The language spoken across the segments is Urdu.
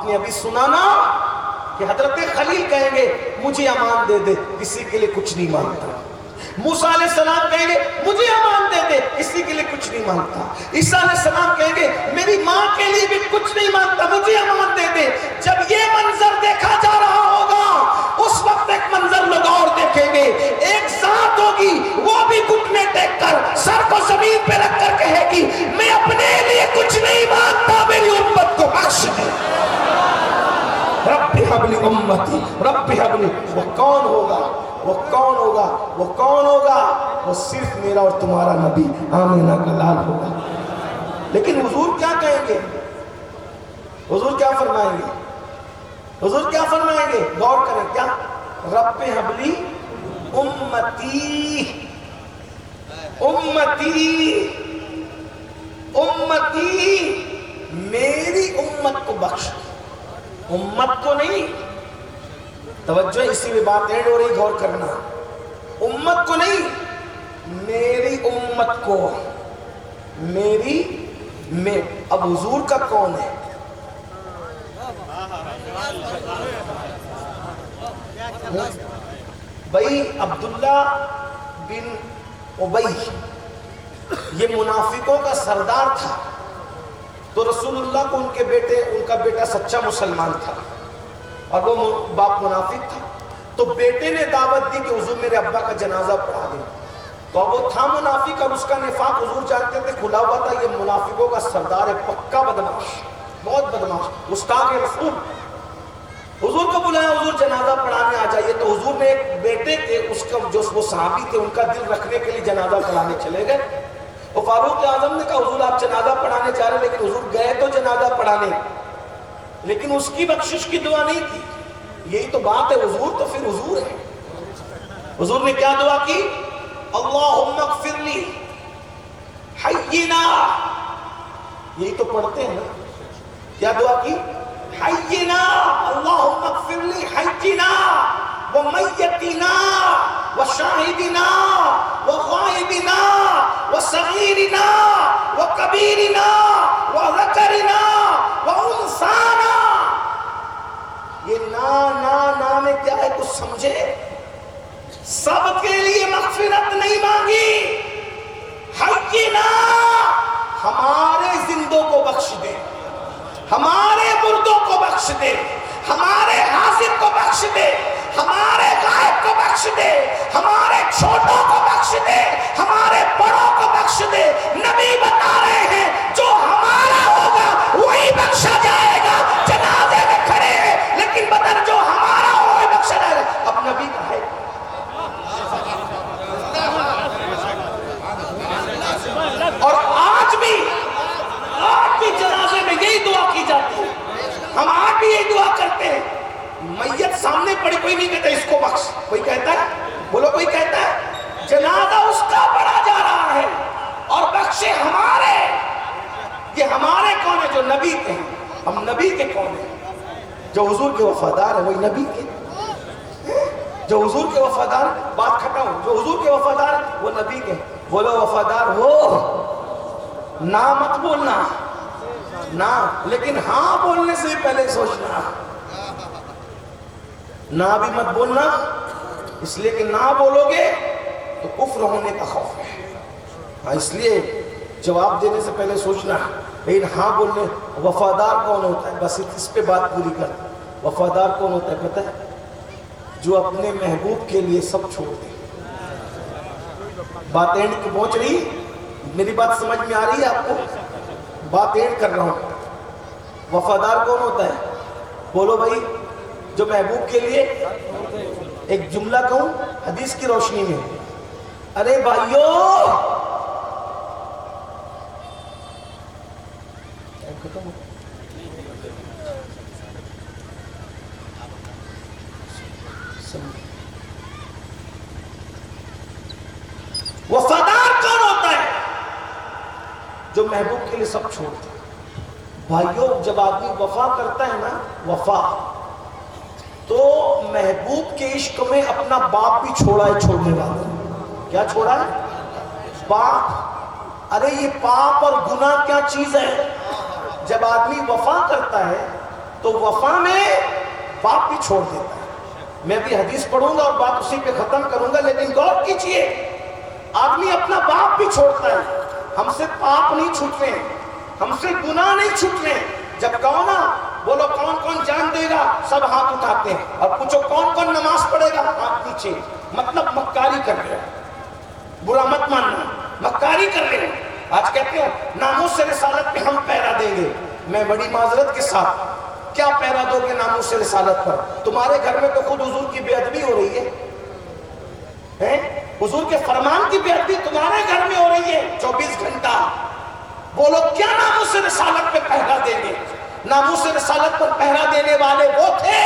آپ نے ابھی سنا نا کہ حضرت خلیل کہیں گے مجھے امان دے دے، کسی کے لیے کچھ نہیں مانگتا۔ موسیٰ علیہ السلام کہیں گے مجھے امان دے دے، کسی کے لیے کچھ نہیں مانگتا۔ عیسیٰ علیہ السلام کہیں گے میری ماں کے لیے بھی کچھ نہیں مانگتا، مجھے امان دے دے۔ جب یہ منظر دیکھا جا رہا ہوگا اس وقت ایک منظر لوگ اور دیکھیں گے، ایک ذات ہوگی وہ بھی گھٹنے ٹیک کر سر کو زمین پہ رکھ کر کہے گی میں اپنے لیے کچھ نہیں مانگتا، میری امت کو بخش دے۔ رب ہب لی امتی، رب ہب لی۔ وہ کون ہوگا؟ وہ کون ہوگا؟ وہ کون ہوگا؟ وہ صرف میرا اور تمہارا نبی آمینہ کا لال ہوگا۔ لیکن حضور کیا کہیں گے؟ حضور کیا فرمائیں گے؟ حضور کیا فرمائیں گے؟ غور کریں، کیا؟ رب ہب لی امتی، امتی، امتی، میری امت کو بخش، امت کو نہیں۔ توجہ اسی میں بات ایڈ ہو رہی، غور کرنا۔ امت کو نہیں، میری امت کو، میری میں۔ اب حضور کا کون ہے؟ بھائی عبداللہ بن ابی یہ منافقوں کا سردار تھا، تو رسول اللہ کو ان کا بیٹا سچا مسلمان تھا اور وہ باپ منافق تھا، تو بیٹے نے دعوت دی کہ حضور میرے ابا کا جنازہ پڑھا دیں، تو اب وہ تھا منافق اور اس کا نفاق حضور جانتے تھے کھلا ہوا تھا، یہ منافقوں کا سردار ہے، پکا بدماش، بہت بدماش، گستاخ رسول۔ حضور کو بلایا، حضور جنازہ پڑھانے آ جائیے، تو حضور نے ایک بیٹے کے اس کا جو وہ صحابی تھے ان کا دل رکھنے کے لیے جنازہ پڑھانے چلے گئے۔ اور فاروق اعظم نے کہا حضور آپ جنازہ پڑھانے جا رہے، لیکن حضور گئے تو جنازہ پڑھانے، لیکن اس کی بخشش کی دعا نہیں کی۔ یہی تو بات ہے، حضور تو پھر حضور ہے۔ حضور نے کیا دعا کی؟ اللہم اغفر لی حینا، یہی تو پڑھتے ہیں نا، کیا دعا کی؟ حینا، اللہم اغفر لی حینا ومیتنا وشاہدنا وغائبنا وصغیرنا وکبیرنا وذکرنا وانثانا۔ یہ نا میں کیا ہے، کچھ سمجھے؟ سب کے لیے مغفرت نہیں مانگی، حینا ہمارے زندوں کو بخش دے، ہمارے مردوں کو بخش دے، ہمارے حاضر کو بخش دے، ہمارے غائب کو بخش دے، ہمارے چھوٹوں کو بخش دے، ہمارے بڑوں کو بخش دے۔ نبی بتا رہے ہیں جو ہمارا ہوگا وہی بخشا جائے گا۔ جنازے میں کھڑے ہیں لیکن بدر جو ہمارا ہو وہی بخشا جائے گا۔ اب نبی کا ہے، اور آج بھی جنازے میں یہی دعا کی جاتی ہے، ہم آج بھی یہی دعا کرتے ہیں۔ میت سامنے پڑی، کوئی نہیں کہتا اس کو بخش، کوئی کہتا ہے؟ بولو کوئی کہتا ہے؟ جنازہ اس کا پڑھا جا رہا ہے اور بخشے ہمارے۔ یہ ہمارے کون ہیں؟ جو نبی کے ہیں۔ ہم نبی کے کون ہیں؟ جو حضور کے وفادار ہیں وہی نبی کے، جو حضور کے وفادار، بات ختم، جو حضور کے وفادار ہیں وہ نبی کے۔ بولو وفادار ہو، نہ مت بولنا نہ، لیکن ہاں بولنے سے پہلے سوچنا، نہ بھی مت بولنا، اس لیے کہ نہ بولو گے تو کفر ہونے کا خوف ہے۔ ہاں اس لیے جواب دینے سے پہلے سوچنا، لیکن ہاں بولنے۔ وفادار کون ہوتا ہے؟ بس اس پہ بات پوری کر۔ وفادار کون ہوتا ہے پتہ ہے؟ جو اپنے محبوب کے لیے سب چھوڑ دے۔ بات اینڈ کو پہنچ رہی، میری بات سمجھ میں آ رہی ہے آپ کو؟ بات اینڈ کر رہا ہوں۔ وفادار کون ہوتا ہے؟ بولو بھائی، جو محبوب کے لیے، ایک جملہ کہوں حدیث کی روشنی میں، ارے بھائیو وفادار کون ہوتا ہے؟ جو محبوب کے لیے سب چھوڑتا ہے۔ بھائیو جب آدمی وفا کرتا ہے نا، وفا، تو محبوب کے عشق میں اپنا باپ بھی چھوڑا ہے، چھوڑنے والا۔ کیا چھوڑا ہے؟ باپ۔ ارے یہ پاپ اور گناہ کیا چیز ہے؟ جب آدمی وفا کرتا ہے تو وفا میں باپ بھی چھوڑ دیتا ہے. میں بھی حدیث پڑھوں گا اور بات اسی پہ ختم کروں گا, لیکن غور کیجئے, آدمی اپنا باپ بھی چھوڑتا ہے. ہم سے پاپ نہیں چھوٹ رہے, ہم سے گناہ نہیں چھوٹ رہے. جب کہو نا بولو کون کون جان دے گا, سب ہاتھ اٹھاتے ہیں, اور پوچھو کون کون نماز پڑھے گا, ہاتھ نیچے. مطلب مکاری کر رہے ہیں, برا مت ماننا, مکاری کر رہے ہیں. آج کہتے ہیں ناموس رسالت پہ ہم پہرا دیں گے. میں بڑی معذرت کے ساتھ, کیا پہرا دو گے ناموس رسالت پر؟ تمہارے گھر میں تو خود حضور کی بے ادبی ہو رہی ہے, حضور کے فرمان کی بے ادبی تمہارے گھر میں ہو رہی ہے 24 گھنٹہ. بولو کیا ناموس رسالت پہ پہرا دیں گے؟ ناموس رسالت پر پہرا دینے والے وہ تھے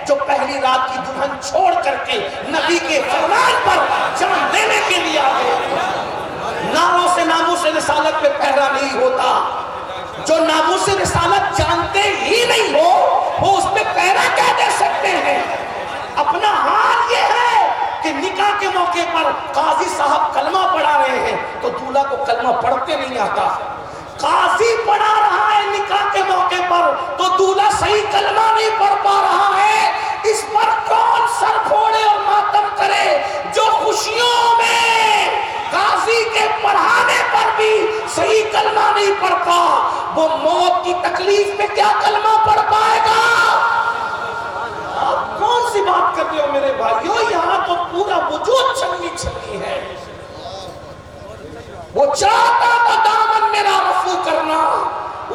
جو پہلی رات کی دلہن چھوڑ کر کے نبی کے فرمان پر جان دینے کے لیے آئے. ناموں سے ناموس رسالت پہ پہرا نہیں ہوتا. جو ناموس رسالت جانتے ہی نہیں ہو وہ اس پہ پہرا کیا دے سکتے ہیں؟ اپنا حال یہ ہے کہ نکاح کے موقع پر قاضی صاحب کلمہ پڑھا رہے ہیں تو دولہا کو کلمہ پڑھتے نہیں آتا. قاضی پڑھا رہا ہے نکاح کے موقع پر تو دولہا صحیح کلمہ نہیں پڑھ پا رہا ہے. اس پر کون سر پھوڑے اور ماتم کرے جو خوشیوں میں قاضی کے پڑھانے پر بھی صحیح کلمہ نہیں پڑھتا, وہ موت کی تکلیف میں کیا کلمہ پڑھ پائے گا؟ آپ کون سی بات کر رہے ہو میرے بھائیو؟ یہاں تو پورا وجود چھلنی چھلنی ہے. وہ چاہتا تھا دامن میرا رفو کرنا,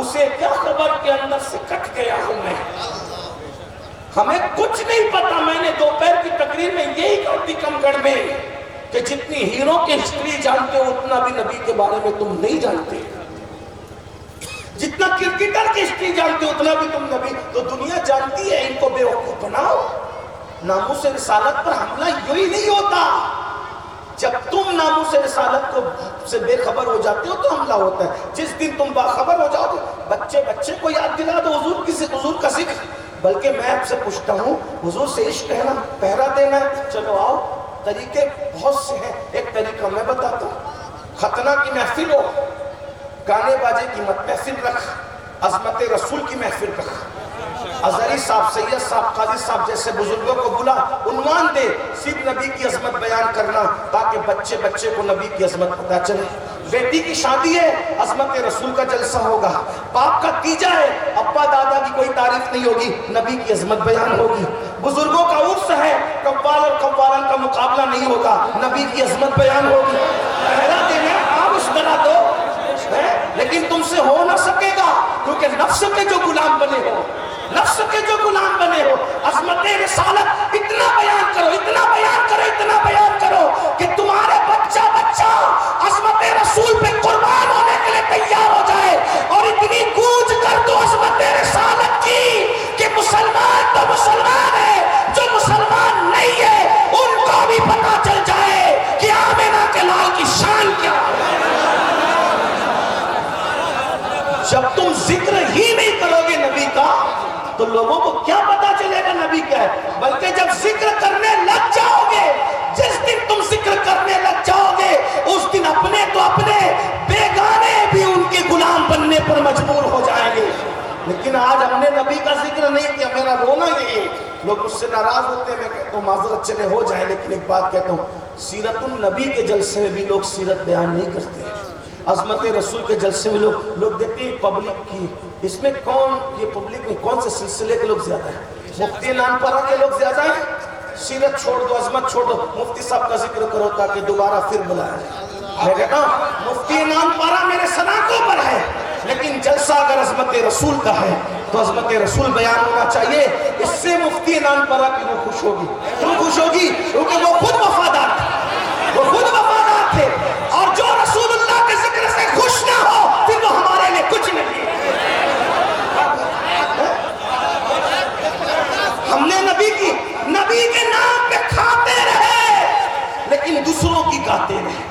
اسے کیا خبر کے اندر سے کٹ گیا ہوں میں. ہمیں کچھ نہیں پتا. میں نے دوپہر کی تقریر میں یہی کہا ٹیکم گڑھ میں کہ جتنی ہیرو کی ہسٹری جانتے ہو اتنا بھی نبی کے بارے میں تم نہیں جانتے. جتنا کرکٹر کی ہسٹری جانتے ہو اتنا بھی تم نبی. تو دنیا جانتی ہے, ان کو بے وقوف بناؤ. ناموس رسالت پر حملہ یوں ہی نہیں ہوتا. جب تم ناموس رسالت کو سے بے خبر ہو جاتے ہو تو حملہ ہوتا ہے. جس دن تم باخبر ہو جاؤ تو بچے کو یاد دلا دو حضور کا ذکر. بلکہ میں آپ سے پوچھتا ہوں, حضور سے عشق کہنا, پہرا دینا ہے, چلو آؤ. طریقے بہت سے ہیں. ایک طریقہ میں بتاتا ہوں. ختنہ کی محفل ہو, گانے باجے کی مت محفل رکھ, عظمت رسول کی محفل رکھ. ازہری صاحب, سید صاحب, قاضی صاحب جیسے بزرگوں کو بلا, عنوان دے صرف نبی کی عظمت بیان کرنا تاکہ بچے کو نبی کی عظمت پتا چلے. بیٹی کی شادی ہے, عظمت رسول کا جلسہ ہوگا. باپ کا تیجا ہے, ابا دادا کی کوئی تعریف نہیں ہوگی, نبی کی عظمت بیان ہوگی. بزرگوں کا عرس ہے, قوال اور قوالن کا مقابلہ نہیں ہوگا, نبی کی عظمت بیان ہوگی. پہلا دن ہے, آپ اس طرح دو, لیکن تم سے ہو نہ سکے گا کیونکہ نفس کے جو غلام بنے ہو, نفس کے جو غلام بنے ہو. عظمت رسالت اتنا بیان کرو, اتنا بیان کرو, اتنا بیان کرو کہ تمہارے بچہ عظمت رسول پہ قربان ہونے کے لیے تیار ہو جائے. اور اتنی گونج کر دو عظمت رسالت کی کہ مسلمان تو مسلمان ہے, جو مسلمان نہیں ہے ان کو بھی پتا چل جائے کہ آمینہ کے لال کی شان کیا ہے. جب تم ذکر ہی نہیں کرو گے نبی کا تو لوگوں کو کیا پتا چلے گا نبی کیا ہے؟ بلکہ جب ذکر کرنے لگ جاؤ گے, جس دن تم ذکر کرنے لگ جاؤ گے اس دن اپنے تو اپنے بیگانے بھی ان کے غلام بننے پر مجبور ہو جائیں گے. لیکن آج ہم نے نبی کا ذکر نہیں کیا, میرا رونا یہی ہے. لوگ اس سے ناراض ہوتے ہیں, میں کہتا ہوں معذرت چلے ہو جائے, لیکن ایک بات کہتا ہوں, سیرت النبی کے جلسے میں بھی لوگ سیرت بیان نہیں کرتے. عظمت رسول کے جلسے میں لوگ دیکھتے ہیں پبلک کی, اس میں یہ پبلک میں کون سے سلسلے کے لوگ زیادہ ہیں؟ مفتی نانپارہ کے لوگ زیادہ ہیں. سیرت چھوڑ دو, عظمت چھوڑ دو, مفتی صاحب کا ذکر کرو تاکہ دوبارہ پھر بلایا جائے. میں کہتا ہوں مفتی نانپارہ میرے سناکوں پر ہے, لیکن جلسہ اگر عظمت رسول کا ہے تو عظمت رسول بیان ہونا چاہیے. اس سے مفتی نانپارہ کی روح خوش ہوگی. کیوں خوش ہوگی؟ کیونکہ وہ خود وفادار تھے, اور جو رسول اللہ کے ذکر سے خوش نہ ہو پھر وہ ہمارے لیے کچھ نہیں. ہم نے نبی کے نام پہ کھاتے رہے لیکن دوسروں کی گاتے رہے.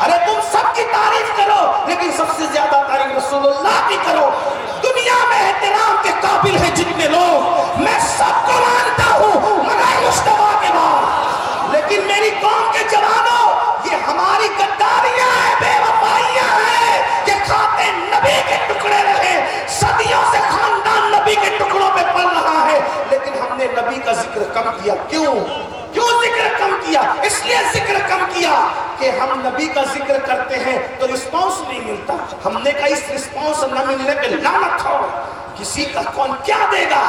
ارے تم سب کی تعریف کرو لیکن سب سے زیادہ تعریف رسول اللہ کی کرو. دنیا میں احترام کے قابل ہے جتنے لوگ, میں سب کو مانتا ہوں مگر مصطفیٰ کے بعد. لیکن میری قوم کے جوانوں, یہ ہماری غداریاں ہیں, بے وفائیاں ہیں کہ کھاتے نبی کے ٹکڑے رہے. صدیوں سے خاندان نبی کے ٹکڑوں پہ کا ذکر کم کیا؟ کیوں ذکر کم کیا؟ اس لیے ذکر کم کیا کہ ہم نبی کا ذکر کرتے ہیں تو رسپانس نہیں ملتا. ہم نے کہا اس رسپانس نہ ملنے پہ لعنت ہو. کسی کا کون کیا دے گا؟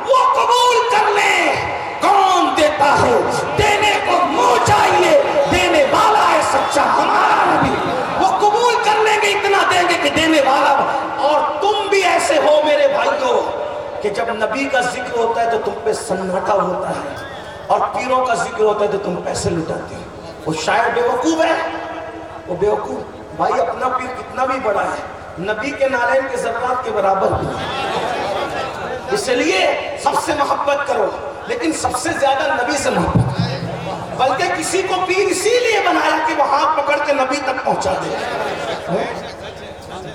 وہ قبول کر لیں. کون دیتا ہے؟ دینے کو منہ چاہیے، دینے والا ہے سچا ہمارا نبی. وہ قبول کر لیں گے، اتنا دیں گے کہ دینے والا. اور تم بھی ایسے ہو میرے بھائیوں کہ جب نبی کا ذکر ہوتا ہے تو تم پہ سناٹا ہوتا ہے، اور پیروں کا ذکر ہوتا ہے تو تم پیسے لٹاتے ہو. وہ شاعر بیوقوف ہے، وہ بیوقوف. بھائی اپنا پیر کتنا بھی بڑا ہے، نبی کے نالین کے ذرات کے برابر بھی. اس لیے سب سے محبت کرو، لیکن سب سے زیادہ نبی سے محبت. بلکہ کسی کو پیر اسی لیے بنایا کہ وہ ہاتھ پکڑ کے نبی تک پہنچا دے.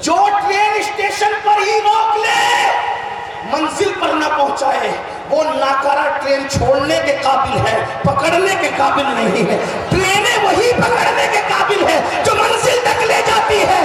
جو ٹرین اسٹیشن پر ہی روک لے منزل پر نہ پہنچائے، وہ ناکارہ ٹرین چھوڑنے کے قابل ہے، پکڑنے کے قابل نہیں ہے. ٹرینیں وہی پکڑنے کے قابل ہے جو منزل تک لے جاتی ہے.